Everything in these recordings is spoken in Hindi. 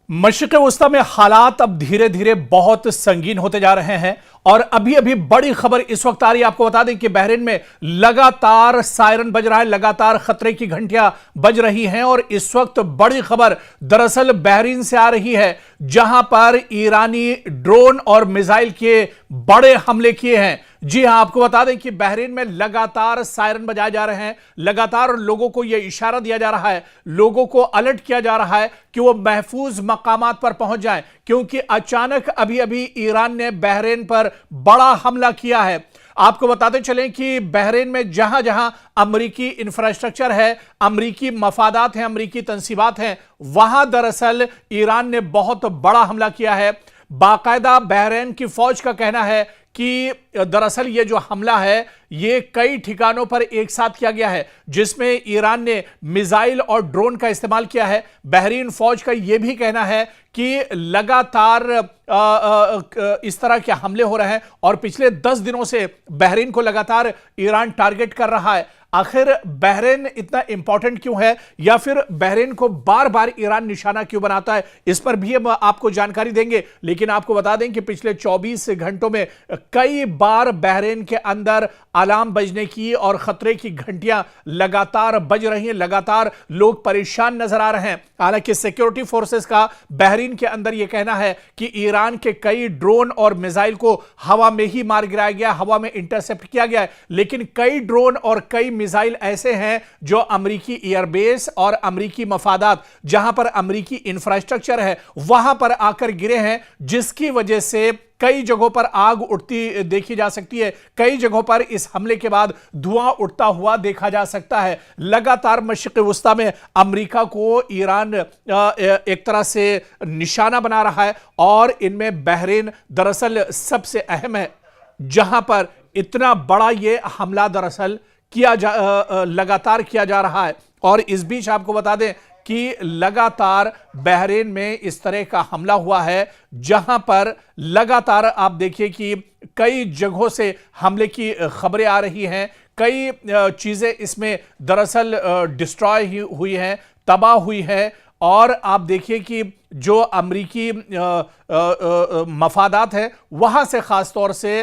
मशरिक़ वस्ता में हालात अब धीरे धीरे बहुत संगीन होते जा रहे हैं और अभी अभी बड़ी खबर इस वक्त आ रही है। आपको बता दें कि बहरीन में लगातार सायरन बज रहा है, लगातार खतरे की घंटियां बज रही हैं और इस वक्त बड़ी खबर दरअसल बहरीन से आ रही है, जहां पर ईरानी ड्रोन और मिसाइल के बड़े हमले किए हैं। जी हां, आपको बता दें कि बहरीन में लगातार सायरन बजाए जा रहे हैं, लगातार लोगों को यह इशारा दिया जा रहा है, लोगों को अलर्ट किया जा रहा है कि वो महफूज मकामात पर पहुंच जाएं, क्योंकि अचानक अभी अभी ईरान ने बहरीन पर बड़ा हमला किया है। आपको बताते चलें कि बहरीन में जहां जहां अमरीकी इंफ्रास्ट्रक्चर है, अमरीकी मफादात हैं, अमरीकी तंसीबात हैं, वहां दरअसल ईरान ने बहुत बड़ा हमला किया है। बाकायदा बहरीन की फौज का कहना है कि दरअसल ये जो हमला है ये कई ठिकानों पर एक साथ किया गया है, जिसमें ईरान ने मिसाइल और ड्रोन का इस्तेमाल किया है। बहरीन फौज का यह भी कहना है कि लगातार इस तरह के हमले हो रहे हैं और पिछले 10 दिनों से बहरीन को लगातार ईरान टारगेट कर रहा है। आखिर बहरीन इतना इंपॉर्टेंट क्यों है, या फिर बहरीन को बार बार ईरान निशाना क्यों बनाता है, इस पर भी हम आपको जानकारी देंगे। लेकिन आपको बता दें कि पिछले 24 घंटों में कई बार बहरीन के अंदर अलार्म बजने की और खतरे की घंटियां लगातार बज रही हैं, लगातार लोग परेशान नजर आ रहे हैं। हालांकि सिक्योरिटी फोर्सेस का बहरीन के अंदर यह कहना है कि ईरान के कई ड्रोन और मिसाइल को हवा में ही मार गिराया गया, हवा में इंटरसेप्ट किया गया है। लेकिन कई ड्रोन और कई मिसाइल ऐसे हैं जो अमरीकी एयरबेस और अमरीकी मफादात, जहां पर अमरीकी इंफ्रास्ट्रक्चर है, वहां पर आकर गिरे हैं, जिसकी वजह से कई जगहों पर आग उठती देखी जा सकती है। कई जगहों पर इस हमले के बाद धुआं उठता हुआ देखा जा सकता है। लगातार मशरिक़ वस्ता में अमेरिका को ईरान एक तरह से निशाना बना रहा है और इनमें बहरीन दरअसल सबसे अहम है, जहां पर इतना बड़ा ये हमला दरअसल लगातार किया जा रहा है। और इस बीच आपको बता दें कि लगातार बहरीन में इस तरह का हमला हुआ है, जहां पर लगातार आप देखिए कि कई जगहों से हमले की खबरें आ रही हैं। कई चीजें इसमें दरअसल डिस्ट्रॉय हुई हैं, तबाह हुई है। और आप देखिए कि जो अमरीकी मफादात हैं, वहां से खास तौर से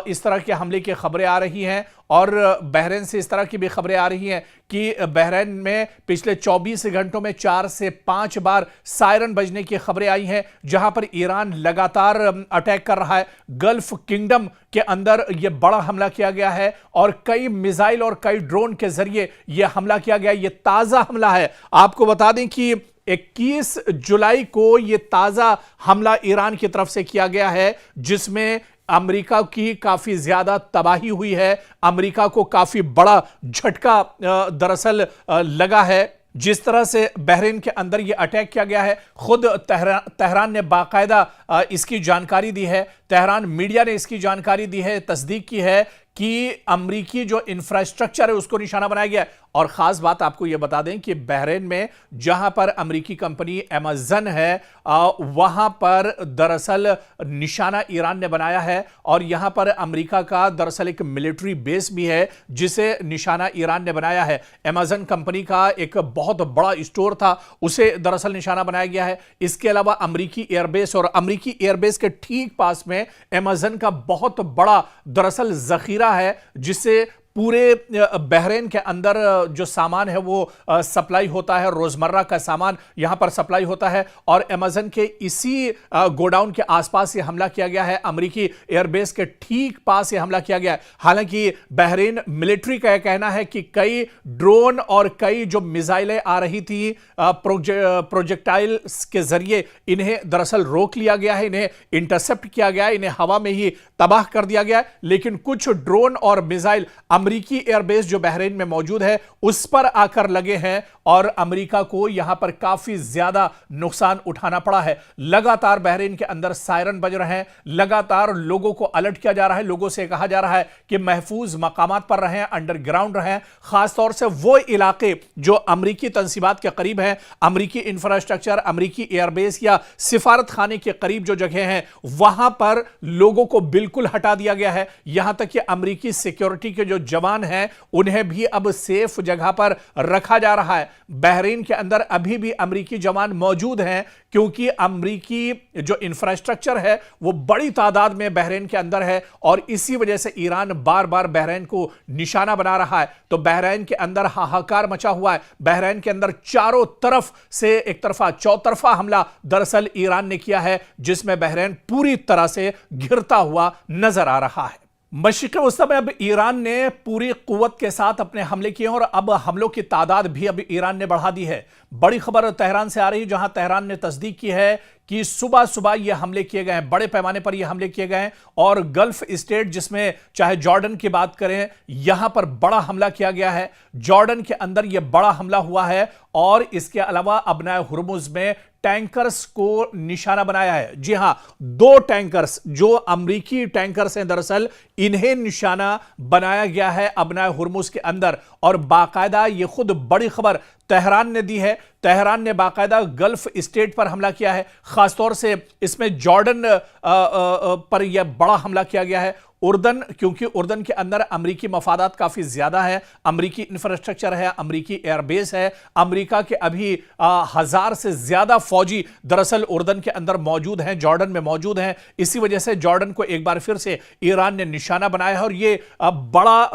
इस तरह के हमले की खबरें आ रही हैं। और बहरीन से इस तरह की भी खबरें आ रही हैं कि बहरीन में पिछले 24 घंटों में 4 से 5 बार सायरन बजने की खबरें आई हैं, जहां पर ईरान लगातार अटैक कर रहा है। गल्फ किंगडम के अंदर यह बड़ा हमला किया गया है और कई मिसाइल और कई ड्रोन के जरिए यह हमला किया गया। यह ताजा हमला है। आपको बता दें कि 21 जुलाई को यह ताजा हमला ईरान की तरफ से किया गया है, जिसमें अमेरिका की काफी ज्यादा तबाही हुई है। अमेरिका को काफी बड़ा झटका दरअसल लगा है। जिस तरह से बहरीन के अंदर यह अटैक किया गया है, खुद तेहरान ने बाकायदा इसकी जानकारी दी है। तेहरान मीडिया ने इसकी जानकारी दी है, तस्दीक की है कि अमरीकी जो इंफ्रास्ट्रक्चर है उसको निशाना बनाया गया है। और खास बात आपको यह बता दें कि बहरीन में जहां पर अमरीकी कंपनी अमेज़न है, वहां पर दरअसल निशाना ईरान ने बनाया है। और यहां पर अमरीका का दरअसल एक मिलिट्री बेस भी है, जिसे निशाना ईरान ने बनाया है। अमेज़न कंपनी का एक बहुत बड़ा स्टोर था, उसे दरअसल निशाना बनाया गया है। इसके अलावा अमरीकी एयरबेस और अमरीकी एयरबेस के ठीक पास में अमेज़न का बहुत बड़ा दरअसल जखीरा है, जिससे पूरे बहरीन के अंदर जो सामान है वो सप्लाई होता है, रोजमर्रा का सामान यहां पर सप्लाई होता है। और अमेज़न के इसी गोडाउन के आसपास ये हमला किया गया है, अमेरिकी एयरबेस के ठीक पास ये हमला किया गया है। हालांकि बहरीन मिलिट्री का यह कहना है कि कई ड्रोन और कई जो मिसाइलें आ रही थी प्रोजेक्टाइल्स के जरिए, इन्हें दरअसल रोक लिया गया है, इन्हें इंटरसेप्ट किया गया है, इन्हें हवा में ही तबाह कर दिया गया है। लेकिन कुछ ड्रोन और मिसाइल अमरीकी एयरबेस जो बहरीन में मौजूद है उस पर आकर लगे हैं और अमेरिका को यहां पर काफी ज्यादा नुकसान उठाना पड़ा है। लगातार बहरीन के अंदर सायरन बज रहे हैं, लगातार लोगों को अलर्ट किया जा रहा है, लोगों से कहा जा रहा है कि महफूज मकामात पर रहें, अंडरग्राउंड रहें। खासतौर से वो इलाके जो अमरीकी तंसीबात के करीब हैं, अमरीकी इंफ्रास्ट्रक्चर, अमरीकी एयरबेस या सिफारत खाने के करीब जो जगह हैं, वहां पर लोगों को बिल्कुल हटा दिया गया है। यहां तक कि अमरीकी सिक्योरिटी के जो जवान हैं उन्हें भी अब सेफ जगह पर रखा जा रहा है। बहरीन के अंदर अभी भी अमेरिकी जवान मौजूद हैं क्योंकि अमेरिकी जो इंफ्रास्ट्रक्चर है वो बड़ी तादाद में बहरीन के अंदर है और इसी वजह से ईरान बार बार बहरीन को निशाना बना रहा है। तो बहरीन के अंदर हाहाकार मचा हुआ है। बहरीन के अंदर चारों तरफ से एक तरफा चौतरफा हमला दरअसल ईरान ने किया है, जिसमें बहरीन पूरी तरह से घिरता हुआ नजर आ रहा है। मशरिक़ वस्ता में अब ईरान ने पूरी कुव्वत के साथ अपने हमले किए और अब हमलों की तादाद भी अब ईरान ने बढ़ा दी है। बड़ी खबर तेहरान से आ रही है, जहां तेहरान ने तस्दीक की है कि सुबह सुबह ये हमले किए गए हैं, बड़े पैमाने पर ये हमले किए गए हैं और गल्फ स्टेट जिसमें चाहे जॉर्डन की बात करें, यहां पर बड़ा हमला किया गया है। जॉर्डन के अंदर यह बड़ा हमला हुआ है और इसके अलावा अबनाए हुर्मुज में टैंकर्स को निशाना बनाया है। जी हां, 2 टैंकर्स जो अमेरिकी टैंकर्स हैं दरअसल इन्हें निशाना बनाया गया है अबनाए हुर्मुज के अंदर। और बाकायदा ये खुद बड़ी खबर तेहरान ने दी है। तेहरान ने बाकायदा गल्फ स्टेट पर हमला किया है, खासतौर से इसमें जॉर्डन पर यह बड़ा हमला किया गया है। उर्दन, क्योंकि उर्दन के अंदर अमेरिकी मफादात काफी ज्यादा है, अमेरिकी इंफ्रास्ट्रक्चर है, अमेरिकी एयरबेस है। अमेरिका के अभी 1000 से ज्यादा फौजी दरअसल उर्दन के अंदर मौजूद हैं, जॉर्डन में मौजूद हैं। इसी वजह से जॉर्डन को एक बार फिर से ईरान ने निशाना बनाया है और यह बड़ा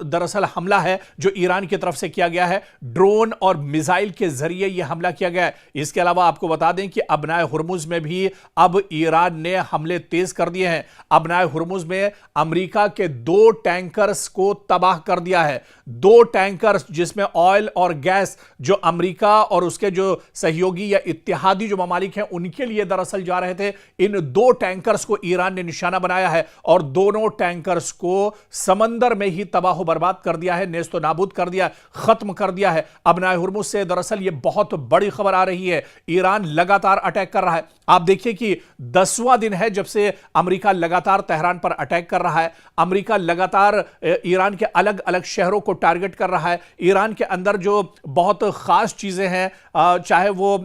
दरअसल हमला है जो ईरान की तरफ से किया गया है। ड्रोन और मिसाइल के जरिए यह हमला किया गया है। इसके अलावा आपको बता दें कि अबनाए हुर्मुज में भी अब ईरान ने हमले तेज कर दिए हैं। अबनाए हुर्मुज में अमेरिका के 2 टैंकर्स को तबाह कर दिया है। 2 टैंकर्स जिसमें ऑयल और गैस जो अमेरिका और उसके जो सहयोगी या इत्तेहादी जो ममालिक हैं उनके लिए दरअसल जा रहे थे, इन 2 टैंकर्स को ईरान ने निशाना बनाया है और दोनों टैंकर्स को समंदर में ही तबाह बर्बाद कर दिया है, नेस्तो नाबूद कर दिया, खत्म कर दिया है। अबनाए हुर्मुज से दरअसल यह बहुत बड़ी खबर आ रही है। ईरान लगातार अटैक कर रहा है। आप देखिए कि 10वां दिन है जब से अमेरिका लगातार तेहरान पर अटैक कर रहा है। अमेरिका लगातार ईरान के अलग अलग शहरों को टारगेट कर रहा है। ईरान के अंदर जो बहुत खास चीजें हैं, चाहे वो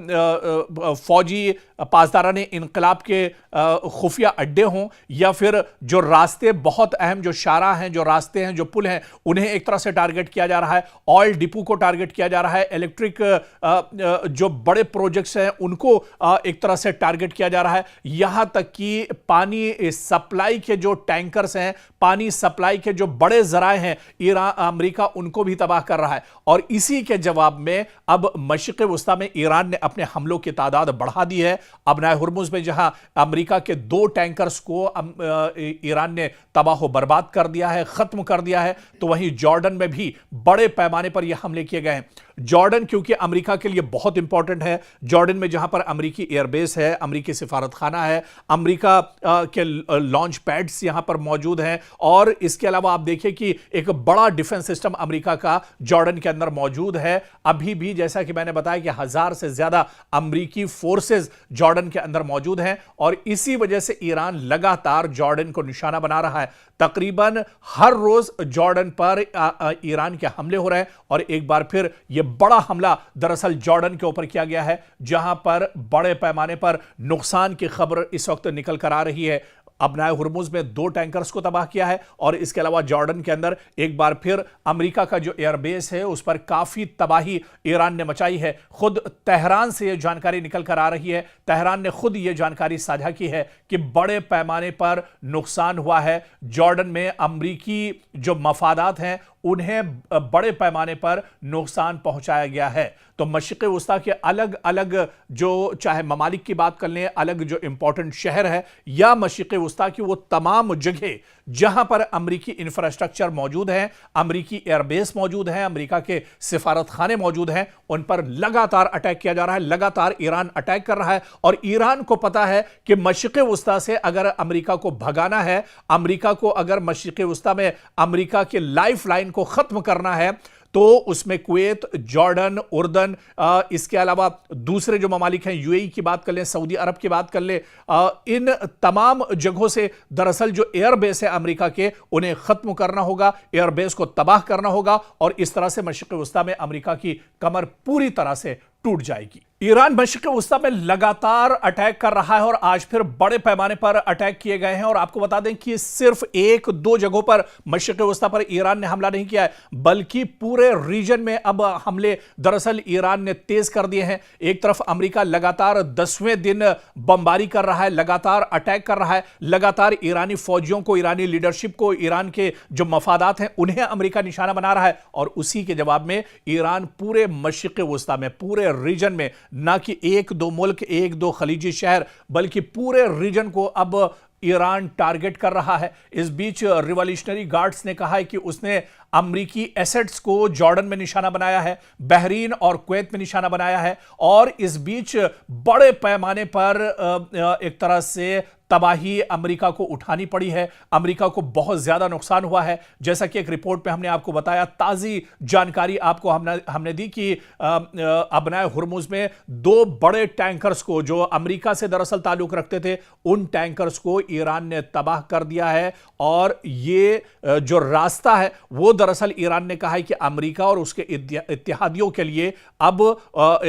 फौजी पासदाराने इनकलाब के खुफिया अड्डे हों या फिर जो रास्ते बहुत अहम जो शारा हैं, जो रास्ते हैं, जो पुल हैं, उन्हें एक तरह से टारगेट किया जा रहा है। ऑयल डिपो को टारगेट किया जा रहा है। इलेक्ट्रिक जो बड़े प्रोजेक्ट्स हैं उनको एक तरह से टारगेट किया जा रहा है। यहां तक कि पानी सप्लाई के जो टैंकर्स हैं, पानी सप्लाई के जो बड़े जराए हैं, अमेरिका उनको भी तबाह कर रहा है। और इसी के जवाब में अब मशरिक़ वस्ता में ईरान ने अपने हमलों की तादाद बढ़ा दी है। अबनाए हुर्मुज में जहां अमेरिका के 2 टैंकर्स को ईरान ने तबाह बर्बाद कर दिया है, खत्म कर दिया है, तो वहीं जॉर्डन में भी बड़े पैमाने पर यह हमले किए गए हैं। जॉर्डन क्योंकि अमेरिका के लिए बहुत इंपॉर्टेंट है। जॉर्डन में जहां पर अमेरिकी एयरबेस है, अमेरिकी सिफारतखाना है, अमेरिका के लॉन्च पैड्स यहां पर मौजूद हैं और इसके अलावा आप देखिए कि एक बड़ा डिफेंस सिस्टम अमेरिका का जॉर्डन के अंदर मौजूद है। अभी भी जैसा कि मैंने बताया कि 1000 से ज्यादा अमेरिकी फोर्सेस जॉर्डन के अंदर मौजूद हैं और इसी वजह से ईरान लगातार जॉर्डन को निशाना बना रहा है। तकरीबन हर रोज जॉर्डन पर ईरान के हमले हो रहे हैं और एक बार फिर यह बड़ा हमला दरअसल जॉर्डन के ऊपर किया गया है, जहां पर बड़े पैमाने पर नुकसान की खबर इस वक्त निकल कर आ रही है। अबनाए हुर्मुज में 2 टैंकर्स को तबाह किया है और इसके अलावा जॉर्डन के अंदर एक बार फिर अमेरिका का जो एयरबेस है उस पर काफी तबाही ईरान ने मचाई है। खुद तेहरान से यह जानकारी निकल कर आ रही है, तेहरान ने खुद यह जानकारी साझा की है कि बड़े पैमाने पर नुकसान हुआ है। जॉर्डन में अमेरिकी जो मफादात हैं उन्हें बड़े पैमाने पर नुकसान पहुंचाया गया है। तो मशरिक़ वस्ता के अलग अलग जो चाहे ममालिक की बात कर लें, अलग जो इंपॉर्टेंट शहर है या मशरिक़ वस्ता की वो तमाम जगह जहां पर अमेरिकी इंफ्रास्ट्रक्चर मौजूद है, अमेरिकी एयरबेस मौजूद है, अमेरिका के सिफारतखाने मौजूद हैं, उन पर लगातार अटैक किया जा रहा है। लगातार ईरान अटैक कर रहा है और ईरान को पता है कि मशरिक़ वस्ता से अगर अमेरिका को भगाना है, अमेरिका को अगर मशरिक़ वस्ता में अमेरिका के लाइफ लाइन को खत्म करना है तो उसमें कुवैत, जॉर्डन, उर्दन, इसके अलावा दूसरे जो ममालिक हैं, यूएई की बात कर लें, सऊदी अरब की बात कर लें, इन तमाम जगहों से दरअसल जो एयरबेस है अमेरिका के उन्हें खत्म करना होगा, एयरबेस को तबाह करना होगा और इस तरह से मशरिक़ वस्ता में अमेरिका की कमर पूरी तरह से टूट जाएगी। ईरान मशरिक़ वस्ता में लगातार अटैक कर रहा है और आज फिर बड़े पैमाने पर अटैक किए गए हैं। और आपको बता दें कि सिर्फ एक दो जगहों पर मशरिक़ वस्ता पर ईरान ने हमला नहीं किया है, बल्कि पूरे रीजन में अब हमले दरअसल ईरान ने तेज कर दिए हैं। एक तरफ अमेरिका लगातार 10वें दिन बमबारी कर रहा है, लगातार अटैक कर रहा है, लगातार ईरानी फौजियों को, ईरानी लीडरशिप को, ईरान के जो मफादात हैं उन्हें अमेरिका निशाना बना रहा है। और उसी के जवाब में ईरान पूरे मशरिक़ वस्ता में, पूरे रीजन में, ना कि एक दो मुल्क, एक दो खलीजी शहर, बल्कि पूरे रीजन को अब ईरान टारगेट कर रहा है। इस बीच रिवॉल्यूशनरी गार्ड्स ने कहा है कि उसने अमरीकी एसेट्स को जॉर्डन में निशाना बनाया है, बहरीन और कुवैत में निशाना बनाया है। और इस बीच बड़े पैमाने पर एक तरह से तबाही अमेरिका को उठानी पड़ी है। अमेरिका को बहुत ज्यादा नुकसान हुआ है। जैसा कि एक रिपोर्ट में हमने आपको बताया, ताजी जानकारी आपको हमने दी कि अबनाए हुर्मुज में दो बड़े टैंकर्स को, जो अमेरिका से दरअसल ताल्लुक रखते थे, उन टैंकर्स को ईरान ने तबाह कर दिया है। और ये जो रास्ता है वो दरअसल ईरान ने कहा है कि अमेरिका और उसके इत्तेहादियों के लिए अब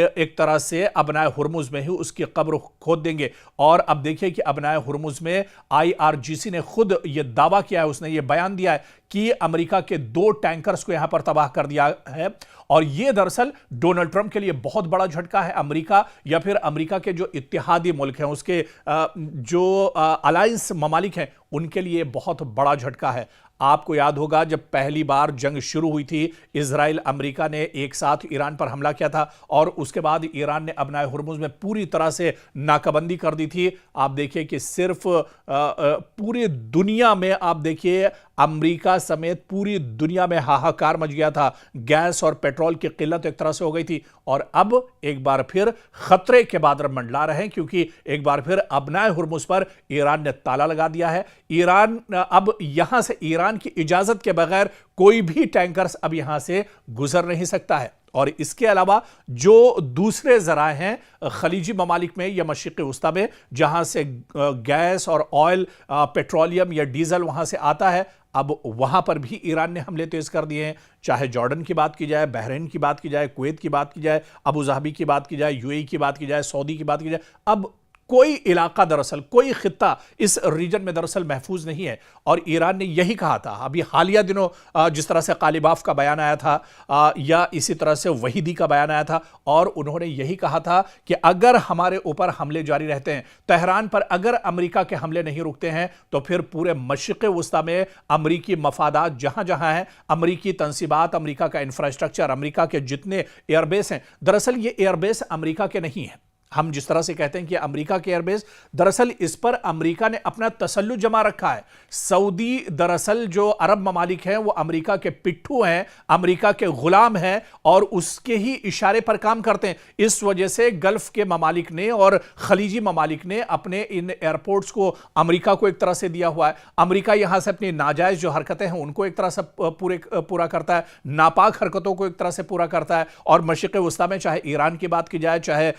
एक तरह से अबनाए हुर्मुज में ही उसकी कब्र खोद देंगे। और अब देखिए कि अबनाए हुर्मुज में आईआरजीसी ने खुद यह दावा किया है, उसने यह बयान दिया है कि अमेरिका के दो टैंकर्स को यहां पर तबाह कर दिया है। और यह दरअसल डोनाल्ड ट्रंप के लिए बहुत बड़ा झटका है। अमेरिका या फिर अमेरिका के जो इत्तेहादी मुल्क हैं, उसके जो अलायंस ममालिक हैं, उनके लिए बहुत बड़ा झटका है। आपको याद होगा जब पहली बार जंग शुरू हुई थी, इजराइल अमेरिका ने एक साथ ईरान पर हमला किया था और उसके बाद ईरान ने अबनाए हुर्मुज में पूरी तरह से नाकाबंदी कर दी थी। आप देखिए कि सिर्फ पूरी दुनिया में, आप देखिए अमेरिका समेत पूरी दुनिया में हाहाकार मच गया था। गैस और पेट्रोल की किल्लत एक तरह से हो गई थी। और अब एक बार फिर खतरे के बादल मंडला रहे हैं, क्योंकि एक बार फिर अबनाए हुर्मुज पर ईरान ने ताला लगा दिया है। ईरान अब यहां से, ईरान की इजाजत के बगैर कोई भी टैंकर्स अब यहां से गुजर नहीं सकता है। और इसके अलावा जो दूसरे जराए हैं खलीजी ममालिक में या मशरिक़ वस्ता में, जहां से गैस और ऑयल, पेट्रोलियम या डीजल वहां से आता है, अब वहां पर भी ईरान ने हमले तेज कर दिए हैं। चाहे जॉर्डन की बात की जाए, बहरीन की बात की जाए, कुवैत की बात की जाए, अबू धाबी की बात की जाए, यूएई की बात की जाए, सऊदी की बात की जाए, अब कोई इलाका दरअसल, कोई खित्ता इस रीजन में दरअसल महफूज नहीं है। और ईरान ने यही कहा था अभी हालिया दिनों, जिस तरह से कालिबाफ का बयान आया था या इसी तरह से वहीदी का बयान आया था, और उन्होंने यही कहा था कि अगर हमारे ऊपर हमले जारी रहते हैं, तेहरान पर अगर अमेरिका के हमले नहीं रुकते हैं, तो फिर पूरे मशरिक़ वस्ता में अमरीकी मफादात जहां जहां हैं, अमरीकी तंसीबात, अमरीका का इंफ्रास्ट्रक्चर, अमरीका के जितने एयरबेस हैं, दरअसल ये एयरबेस अमरीका के नहीं है। हम जिस तरह से कहते हैं कि अमेरिका के एयरबेस, दरअसल इस पर अमेरिका ने अपना तसल्लुत जमा रखा है। सऊदी दरअसल जो अरब ममालिक हैं वो अमेरिका के पिट्ठू हैं, अमेरिका के गुलाम हैं और उसके ही इशारे पर काम करते हैं। इस वजह से गल्फ के ममालिक ने और खलीजी ममालिक ने अपने इन एयरपोर्ट्स को अमेरिका को एक तरह से दिया हुआ है। अमेरिका यहां से अपनी नाजायज जो हरकतें हैं उनको एक तरह से पूरा करता है, नापाक हरकतों को एक तरह से पूरा करता है। और मशरिक़ वस्ता में चाहे ईरान की बात की जाए, चाहे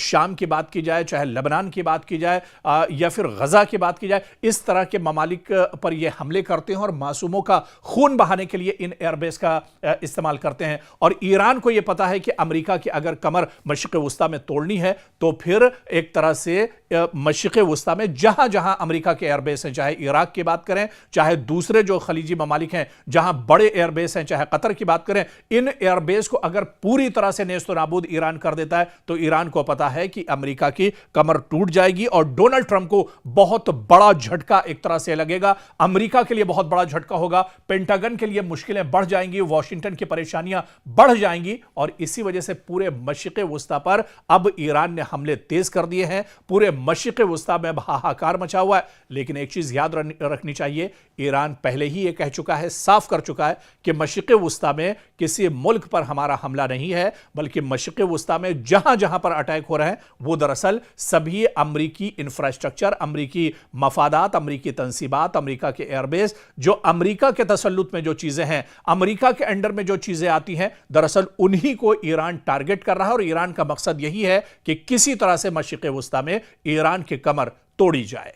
शाम की बात की जाए, चाहे लेबनान की बात की जाए या फिर गजा की बात की जाए, इस तरह के ममालिक पर ये हमले करते हैं और मासूमों का खून बहाने के लिए इन एयरबेस का इस्तेमाल करते हैं। और ईरान को यह पता है कि अमेरिका की अगर कमर मशरिक़ वस्ता में तोड़नी है, तो फिर एक तरह से मशरिक़ वस्ता में जहां जहां अमेरिका के एयरबेस हैं, चाहे इराक की बात करें, चाहे दूसरे जो खलीजी ममालिक हैं जहां बड़े एयरबेस हैं, चाहे कतर की बात करें, इन एयरबेस को अगर पूरी तरह से नेस्त नाबूद ईरान कर देता है, तो ईरान को पता है कि अमेरिका की कमर टूट जाएगी और डोनाल्ड ट्रंप को बहुत बड़ा झटका एक तरह से लगेगा। अमेरिका के लिए बहुत बड़ा झटका होगा, पेंटागन के लिए मुश्किलें बढ़ जाएंगी, वॉशिंगटन की परेशानियां बढ़ जाएंगी। और इसी वजह से पूरे मशरिक़ वस्ता पर अब ईरान ने हमले तेज कर दिए हैं। पूरे मशरिक़ वस्ता में हाहाकार मचा हुआ है। लेकिन एक चीज याद रखनी चाहिए, ईरान पहले ही यह कह चुका है, साफ कर चुका है कि मशरिक़ वस्ता में किसी मुल्क पर हमारा हमला नहीं है, बल्कि मशरिक़ वस्ता में जहां जहां पर अटैक हो रहे हैं वो दरअसल सभी अमरीकी इंफ्रास्ट्रक्चर, अमरीकी मफादात, अमरीकी तंसीबात, अमरीका के एयरबेस, जो अमरीका के तसल्लुत में जो चीजें हैं, अमरीका के अंडर में जो चीजें आती हैं, दरअसल उन्हीं को ईरान टारगेट कर रहा है। और ईरान का मकसद यही है कि किसी तरह से मशरिक़ वस्ता में ईरान की कमर तोड़ी जाए।